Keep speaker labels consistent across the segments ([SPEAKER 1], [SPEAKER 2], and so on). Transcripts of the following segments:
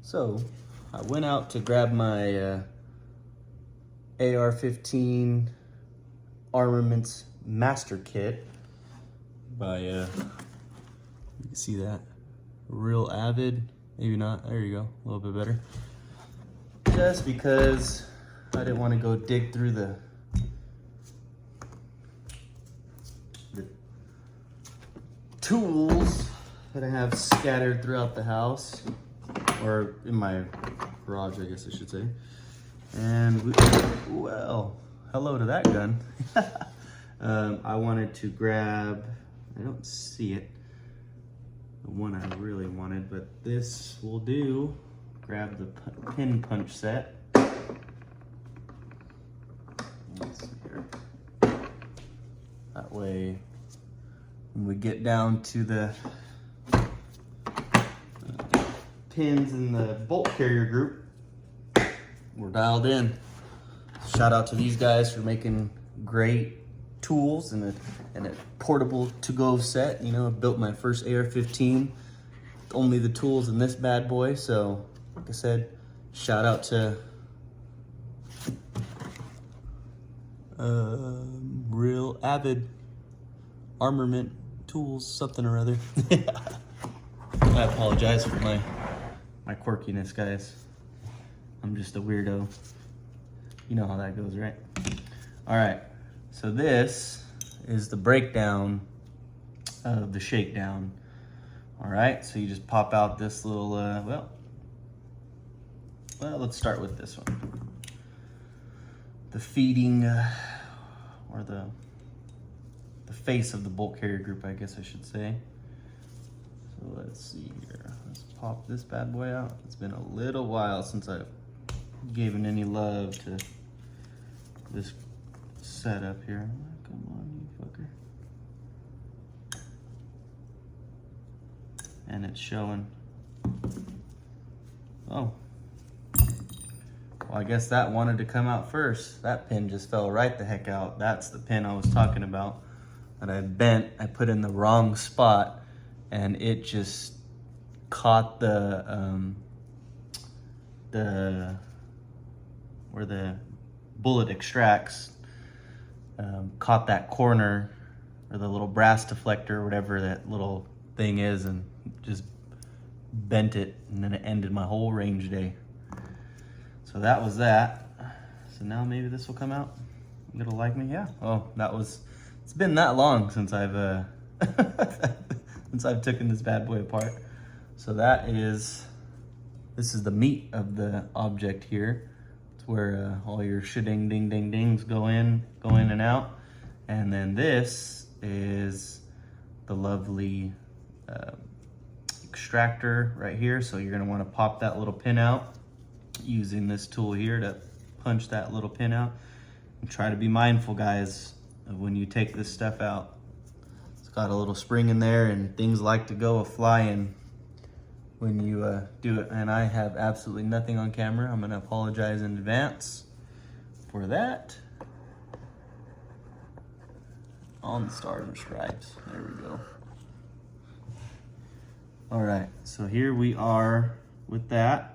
[SPEAKER 1] So I went out to grab my AR-15 Armaments Master Kit by, you can see that, Real Avid, maybe not, there you go, a little bit better. Just because I didn't want to go dig through the tools that I have scattered throughout the house, or in my garage, I guess I should say. And well, hello to that gun. I wanted to grab, I don't see it, the one I really wanted, but this will do. Grab the pin punch set. Let's see here. That way, when we get down to the pins in the bolt carrier group, we're dialed in. Shout out to these guys for making great tools and a portable to-go set. You know, I built my first AR-15, only the tools in this bad boy. So, like I said, shout out to Real Avid Armament Tools, something or other. I apologize for my quirkiness, guys. I'm just a weirdo. You know how that goes, right? All right, so this is the breakdown of the shakedown. All right, so you just pop out this little, well, let's start with this one. The feeding, or the face of the bolt carrier group, I guess I should say. So let's see here. Let's pop this bad boy out. It's been a little while since I've given any love to this setup here. Come on, you fucker. And it's showing. Oh. Well, I guess that wanted to come out first. That pin just fell right the heck out. That's the pin I was talking about that I bent. I put in the wrong spot, and it just caught where the bullet extracts, caught that corner, or the little brass deflector, whatever that little thing is, and just bent it, and then it ended my whole range day. So that was that. So now maybe this will come out. It'll like me, yeah. Oh, it's been that long since I've since I've taken this bad boy apart. So this is the meat of the object here. It's where all your shitting ding ding dings go in and out. And then this is the lovely extractor right here. So you're gonna wanna pop that little pin out using this tool here to punch that little pin out. And try to be mindful, guys, of when you take this stuff out. It's got a little spring in there, and things like to go a-flying when you do it. And I have absolutely nothing on camera. I'm gonna apologize in advance for that. On the stars and stripes, there we go. All right, so here we are with that.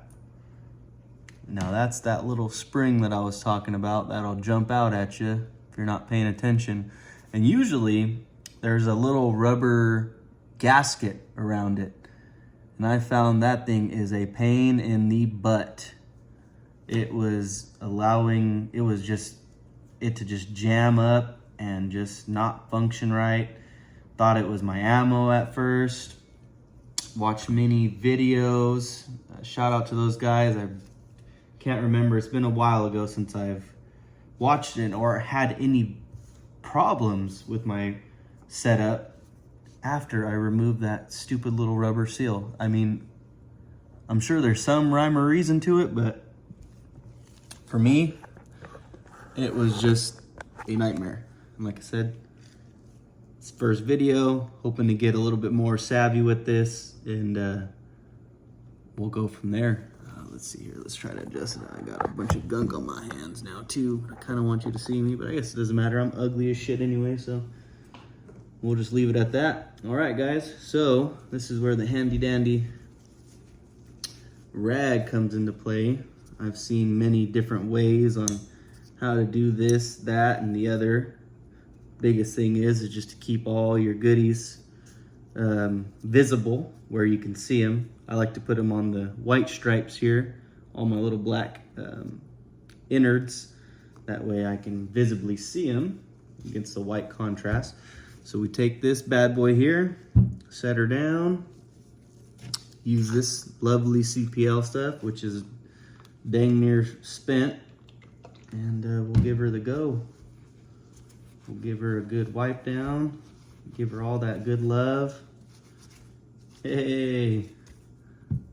[SPEAKER 1] Now that's that little spring that I was talking about that'll jump out at you if you're not paying attention. And usually there's a little rubber gasket around it. And I found that thing is a pain in the butt. It was just it to just jam up and just not function right. Thought it was my ammo at first. Watched many videos. Shout out to those guys. I can't remember, it's been a while ago since I've watched it or had any problems with my setup after I removed that stupid little rubber seal. I mean, I'm sure there's some rhyme or reason to it, but for me, it was just a nightmare. And like I said, it's first video, hoping to get a little bit more savvy with this, and we'll go from there. Let's see here, let's try to adjust it. I got a bunch of gunk on my hands now too. I kind of want you to see me, but I guess it doesn't matter. I'm ugly as shit anyway, so we'll just leave it at that. All right, guys, so this is where the handy dandy rag comes into play. I've seen many different ways on how to do this, that, and the other. Biggest thing is just to keep all your goodies visible where you can see them. I like to put them on the white stripes here, all my little black innards. That way I can visibly see them against the white contrast. So we take this bad boy here, set her down, use this lovely CPL stuff, which is dang near spent, and we'll give her the go. We'll give her a good wipe down, give her all that good love. Hey,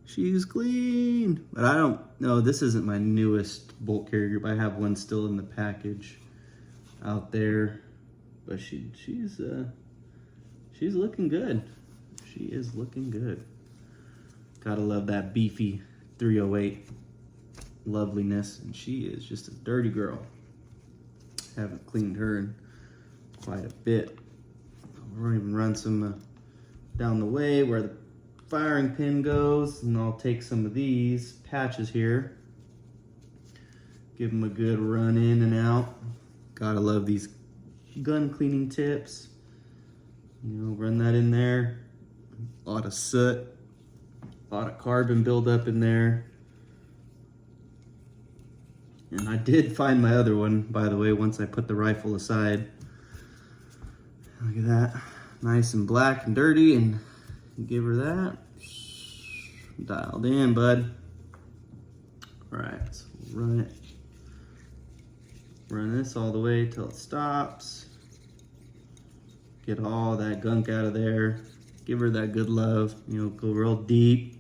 [SPEAKER 1] she's clean. But I don't know, this isn't my newest bolt carrier group. I have one still in the package out there, but she's looking good. She is looking good. Gotta love that beefy 308 loveliness, and she is just a dirty girl. Haven't cleaned her in quite a bit. We're gonna even run some down the way where the firing pin goes, and I'll take some of these patches here, give them a good run in and out. Gotta love these gun cleaning tips. You know, run that in there. A lot of soot, a lot of carbon buildup in there. And I did find my other one, by the way, once I put the rifle aside. Look at that, nice and black and dirty, and give her that. Dialed in, bud. All right, so we'll run this all the way till it stops. Get all that gunk out of there. Give her that good love, you know, go real deep.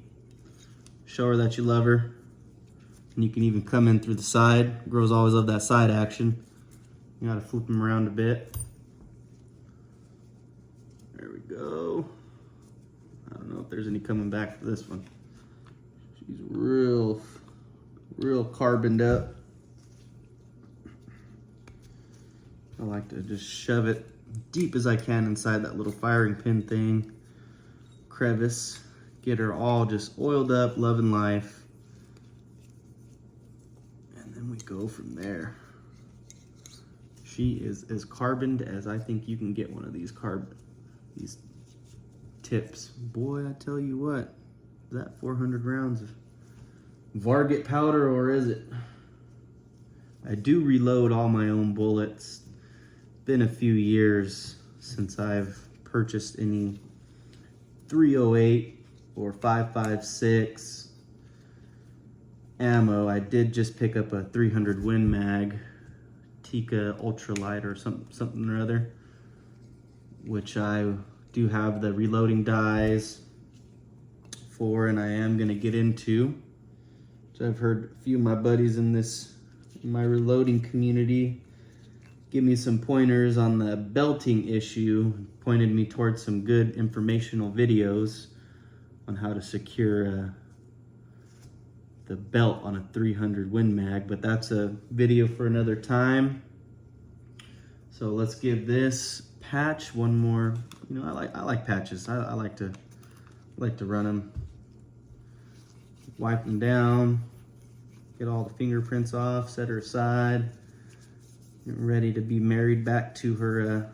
[SPEAKER 1] Show her that you love her. And you can even come in through the side. Girls always love that side action. You gotta flip them around a bit. There we go. I don't know if there's any coming back for this one. She's real carboned up. I like to just shove it deep as I can inside that little firing pin thing. Crevice. Get her all just oiled up, loving life. And then we go from there. She is as carboned as I think you can get one of these tips. Boy, I tell you what, is that 400 rounds of varget powder, or is it? I do reload all my own bullets. Been a few years since I've purchased any 308 or 5.56 ammo. I did just pick up a 300 Win Mag, Tika Ultralight or something or other, which I do have the reloading dies for, and I am gonna get into. So I've heard a few of my buddies in my reloading community give me some pointers on the belting issue, pointed me towards some good informational videos on how to secure the belt on a 300 Win Mag, but that's a video for another time. So let's give this patch one more. You know, I like patches. I like to run them, wipe them down, get all the fingerprints off, set her aside, get ready to be married back to her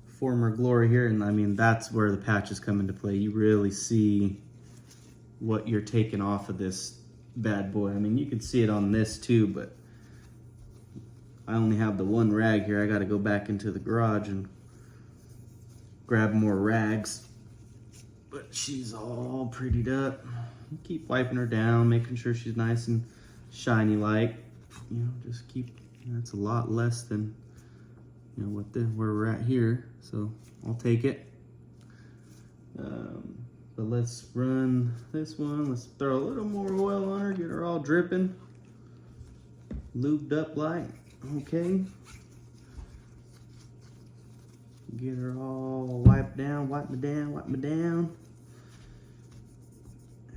[SPEAKER 1] former glory here. And I mean, that's where the patches come into play. You really see what you're taking off of this bad boy. I mean, you can see it on this too, but I only have the one rag here. I got to go back into the garage and grab more rags. But she's all prettied up. Keep wiping her down, making sure she's nice and shiny like. You know, just keep, that's a lot less than, you know, where we're at here. So I'll take it. But let's run this one. Let's throw a little more oil on her, get her all dripping, lubed up like, okay. Get her all wiped down, wipe me down.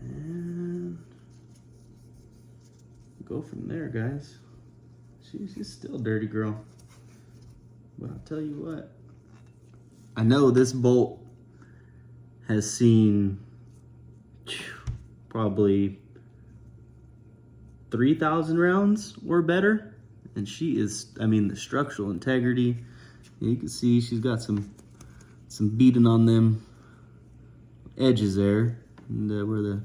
[SPEAKER 1] And go from there, guys. She's still a dirty girl. But I'll tell you what, I know this bolt has seen, probably 3,000 rounds or better. And she is, I mean, the structural integrity, you can see she's got some beating on them edges there, and where the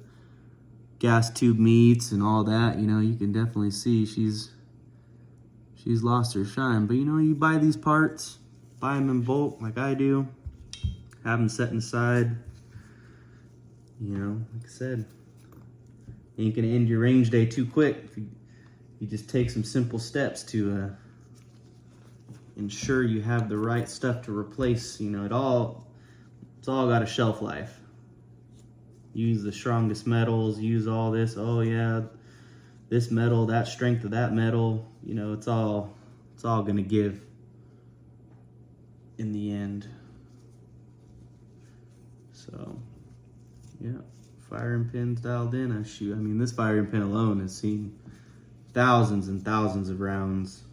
[SPEAKER 1] gas tube meets and all that, you know, you can definitely see she's lost her shine. But you know, you buy these parts, buy them in bulk like I do, have them set aside, you know, like I said, you ain't gonna end your range day too quick if you just take some simple steps to ensure you have the right stuff to replace. You know, it's all got a shelf life. Use the strongest metals, use all this, oh yeah, this metal, that strength of that metal, you know, it's all gonna give in the end. So yeah, firing pins dialed in. I mean, this firing pin alone has seen thousands and thousands of rounds.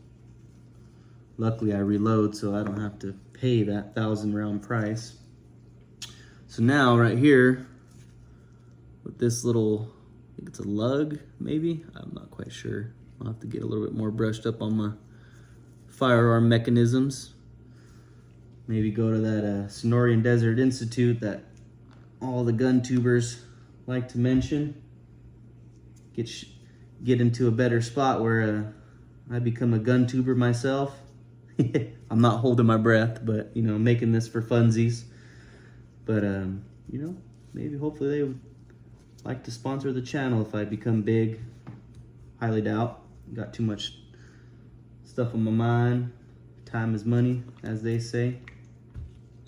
[SPEAKER 1] Luckily I reload, so I don't have to pay that 1,000 round price. So now right here, with this little, I think it's a lug, maybe? I'm not quite sure. I'll have to get a little bit more brushed up on my firearm mechanisms. Maybe go to that Sonoran Desert Institute that all the gun tubers like to mention. Get into a better spot where I become a gun tuber myself. I'm not holding my breath, but you know, making this for funsies. But you know, maybe hopefully they would like to sponsor the channel if I become big. Highly doubt. Got too much stuff on my mind. Time is money, as they say.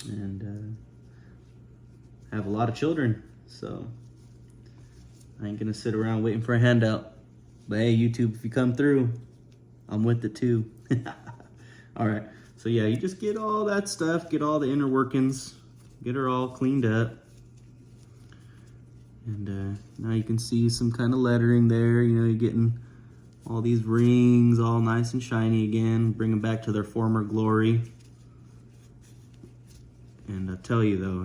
[SPEAKER 1] And have a lot of children, so I ain't gonna sit around waiting for a handout. But hey, YouTube, if you come through, I'm with it too. All right, so yeah, you just get all that stuff, get all the inner workings, get her all cleaned up. And now you can see some kind of lettering there. You know, you're getting all these rings all nice and shiny again, bring them back to their former glory. And I tell you though,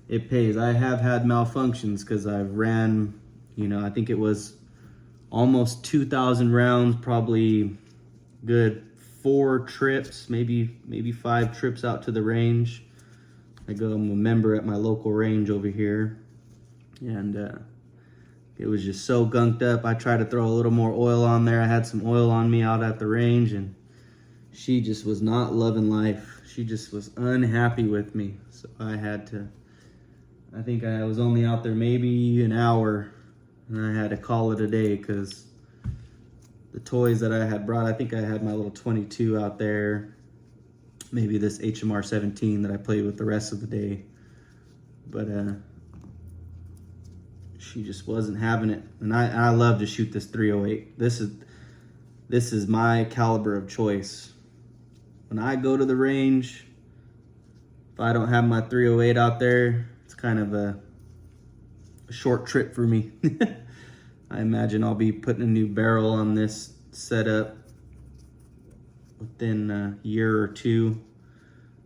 [SPEAKER 1] it pays. I have had malfunctions because I've ran, you know, I think it was almost 2,000 rounds, probably good 4 trips, maybe 5 trips out to the range. I'm a member at my local range over here, and it was just so gunked up. I tried to throw a little more oil on there. I had some oil on me out at the range, and she just was not loving life. She just was unhappy with me. So I had to, I think I was only out there maybe an hour, and I had to call it a day because the toys that I had brought, I think I had my little 22 out there, maybe this HMR 17 that I played with the rest of the day. But she just wasn't having it. And I love to shoot this 308. This is my caliber of choice. When I go to the range, if I don't have my 308 out there, it's kind of a short trip for me. I imagine I'll be putting a new barrel on this setup within a year or two.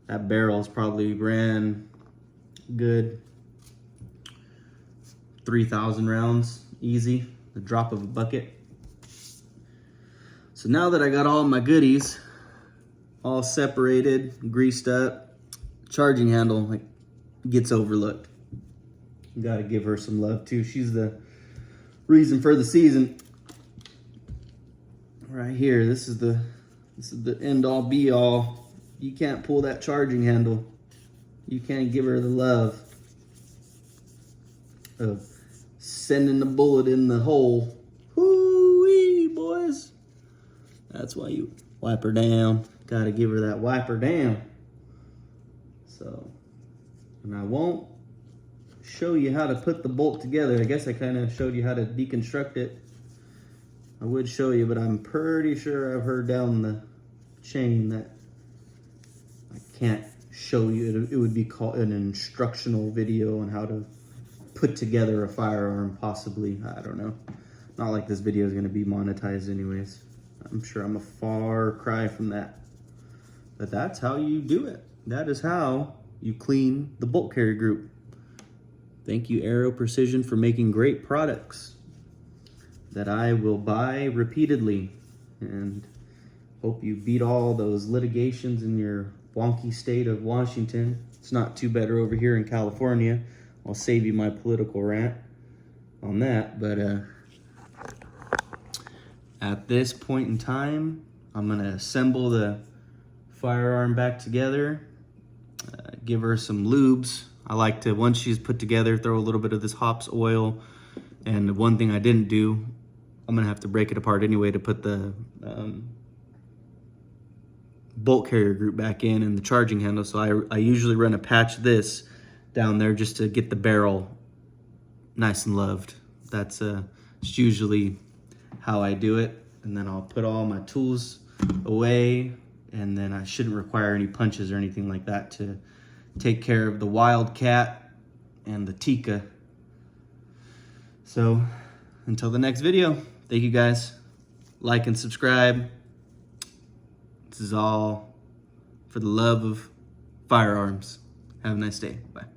[SPEAKER 1] That barrel's probably ran good 3,000 rounds, easy, the drop of a bucket. So now that I got all my goodies all separated, greased up, charging handle like gets overlooked. You gotta give her some love too. She's the reason for the season. Right here, this is the end all be all. You can't pull that charging handle. You can't give her the love of sending the bullet in the hole. Hoo-wee, boys. That's why you wipe her down. Gotta give her that wiper down. So, and I won't show you how to put the bolt together. I guess I kind of showed you how to deconstruct it. I would show you, but I'm pretty sure I've heard down the chain that I can't show you. It would be called an instructional video on how to put together a firearm, possibly. I don't know. Not like this video is going to be monetized anyways. I'm sure I'm a far cry from that. But that's how you do it. That is how you clean the bolt carrier group. Thank you, Aero Precision, for making great products that I will buy repeatedly. And hope you beat all those litigations in your wonky state of Washington. It's not too better over here in California. I'll save you my political rant on that. But at this point in time, I'm gonna assemble the firearm back together, give her some lubes. I like to, once she's put together, throw a little bit of this hops oil. And one thing I didn't do, I'm gonna have to break it apart anyway to put the bolt carrier group back in and the charging handle. So I usually run a patch of this down there just to get the barrel nice and loved. That's it's usually how I do it. And then I'll put all my tools away, and then I shouldn't require any punches or anything like that to take care of the Wildcat and the Tika. So until the next video, thank you guys. Like and subscribe. This is all for the love of firearms. Have a nice day. Bye.